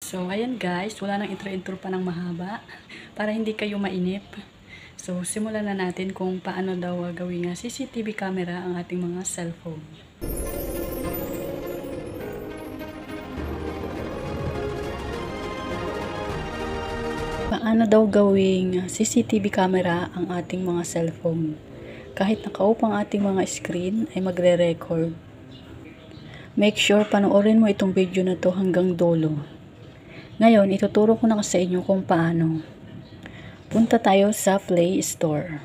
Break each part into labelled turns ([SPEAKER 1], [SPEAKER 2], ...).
[SPEAKER 1] So, ayan guys, wala nang intro-intro pa ng mahaba para hindi kayo mainip. So, simulan na natin kung paano daw gawing CCTV camera ang ating mga cellphone. Paano daw gawing CCTV camera ang ating mga cellphone? Kahit naka-off ang ating mga screen ay magre-record. Make sure panoorin mo itong video na to hanggang dulo. Ngayon, ituturo ko na sa inyo kung paano. Punta tayo sa Play Store.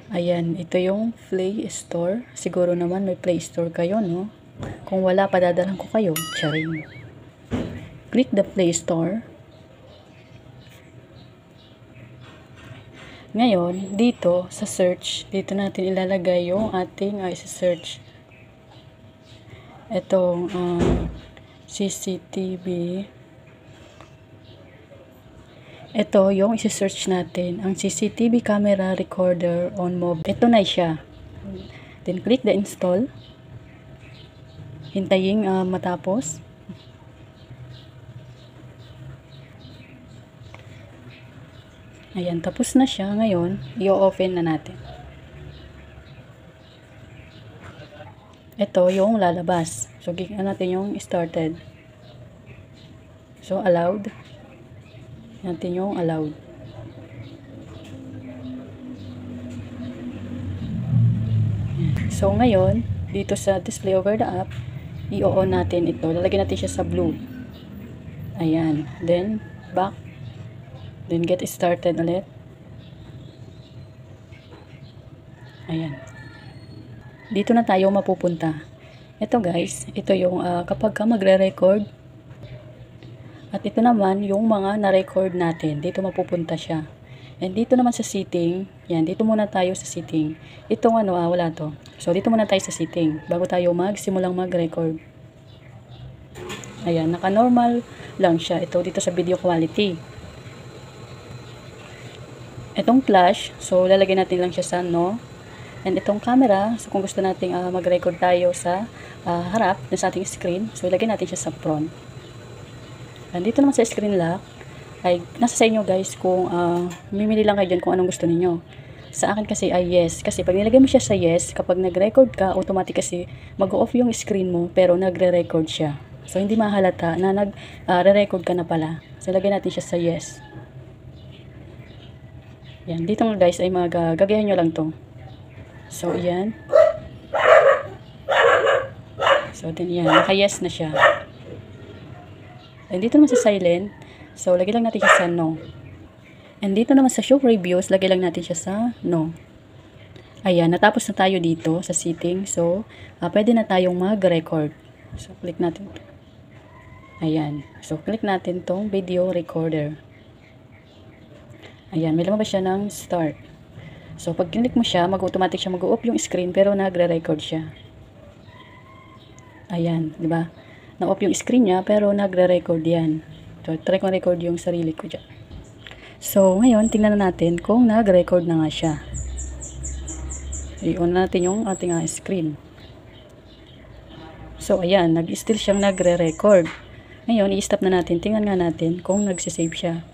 [SPEAKER 1] Ayan, ito yung Play Store. Siguro naman may Play Store kayo, no? Kung wala, padadalan ko kayo. Charing. Click the Play Store. Ngayon, dito sa search, dito natin ilalagay yung ating search. Itong CCTV. Ito yung isi-search natin, ang CCTV camera recorder on mobile. Ito na siya. Then click the install. Hintayin matapos. Ayan, tapos na siya. Ngayon, i-open na natin. Ito yung lalabas. So, gignan natin yung started. So, allowed. Natin yung allowed. So, ngayon, dito sa display over the app, i-on natin ito. Lalagyan natin siya sa blue. Ayan. Then, back. Then, get started ulit. Ayan. Dito na tayo mapupunta. Ito guys, ito yung kapag ka magre-record. At ito naman yung mga na-record natin. Dito mapupunta siya. And dito naman sa setting, yan, dito muna tayo sa setting. Itong wala to. So, dito muna tayo sa setting bago tayo magsimulang mag-record. Ayan, naka-normal lang siya. Ito dito sa video quality. Itong flash, so lalagyan natin lang siya sa no. And itong camera, so kung gusto nating mag-record tayo sa harap na sa ating screen, so ilagay natin siya sa front. And dito naman sa screen lock, ay nasa sa inyo guys kung mimili lang kayo dyan kung anong gusto niyo. Sa akin kasi ay yes. Kasi pag nilagay mo siya sa yes, kapag nag-record ka, automatic kasi mag-off yung screen mo pero nagre-record siya. So hindi mahalata na nag-re-record ka na pala. So ilagay natin siya sa yes. Yan, dito nga guys ay gagayahin nyo lang to. So, yan. So, then yan. Naka-yes na siya. And dito naman sa silent. So, lagay lang natin siya sa no. And dito naman sa show reviews, lagay lang natin siya sa no. Ayan, natapos na tayo dito sa setting. So, pwede na tayong mag-record. So, click natin. Ayan. So, click natin tong video recorder. Ayan, may lumabas siya ng start. So, pag click mo siya, mag-automatic siya mag-off yung screen pero nagre-record siya. Ayan, di ba? Na-off yung screen niya pero nagre-record yan. So, try kong record yung sarili ko dyan. So, ngayon, tingnan na natin kung nag-record na nga siya. I-on natin yung ating screen. So, ayan, nag-still siyang nagre-record. Ngayon, i-stop na natin. Tingnan nga natin kung nagsisave siya.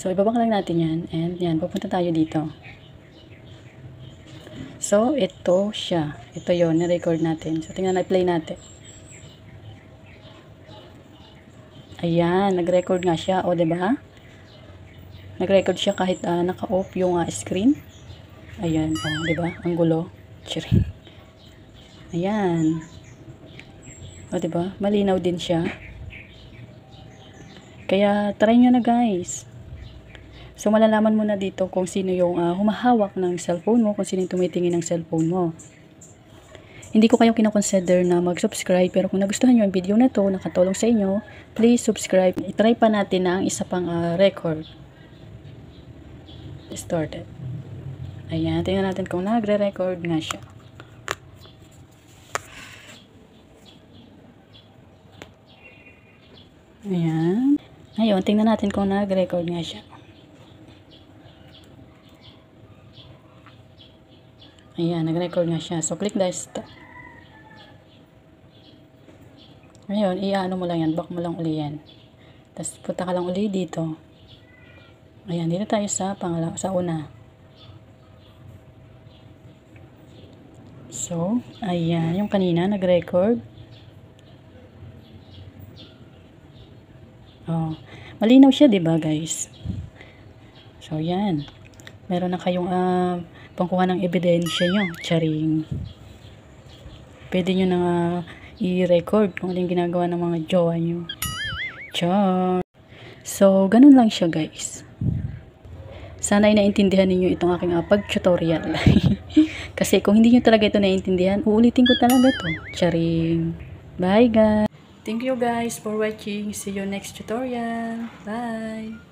[SPEAKER 1] So, ibabak lang natin yan. And yan, pupunta tayo dito. So, ito siya. Ito yon na-record natin. So, tingnan na, play natin. Ayan, nag-record nga siya. O, diba? Nag-record siya kahit naka-off yung screen. Ayan, o, diba? Ang gulo. Chiring. Ayan. O, diba? Malinaw din siya. Kaya, try nyo na guys. So, malalaman mo na dito kung sino yung humahawak ng cellphone mo, kung sino yung tumitingin ng cellphone mo. Hindi ko kayo kinoconsider na mag-subscribe, pero kung nagustuhan nyo yung video na to, nakatulong sa inyo, please subscribe. I-try pa natin na ang isa pang record. Started. Ayan, tingnan natin kung nagre-record nga siya. Ayan. Ngayon, tingnan natin kung nag-record nga siya. Ayan, nag-record nga siya. So, click the stop. Ngayon, iaano mo lang yan, back mo lang uli yan. Tapos punta ka lang uli dito. Ayan, dito tayo sa una. So, ayan, yung kanina nag-record. Oh, malinaw siya, 'di ba, guys? So, yan. Meron na kayong pangkuha ng ebidensya nyo. Charing. Pwede nyo na i-record kung ano yung ginagawa ng mga jowa nyo. Char. So, ganun lang siya, guys. Sana ay naintindihan ninyo itong aking pag-tutorial. Kasi kung hindi nyo talaga ito naintindihan, uulitin ko talaga to. Charing. Bye, guys. Thank you, guys, for watching. See you next tutorial. Bye.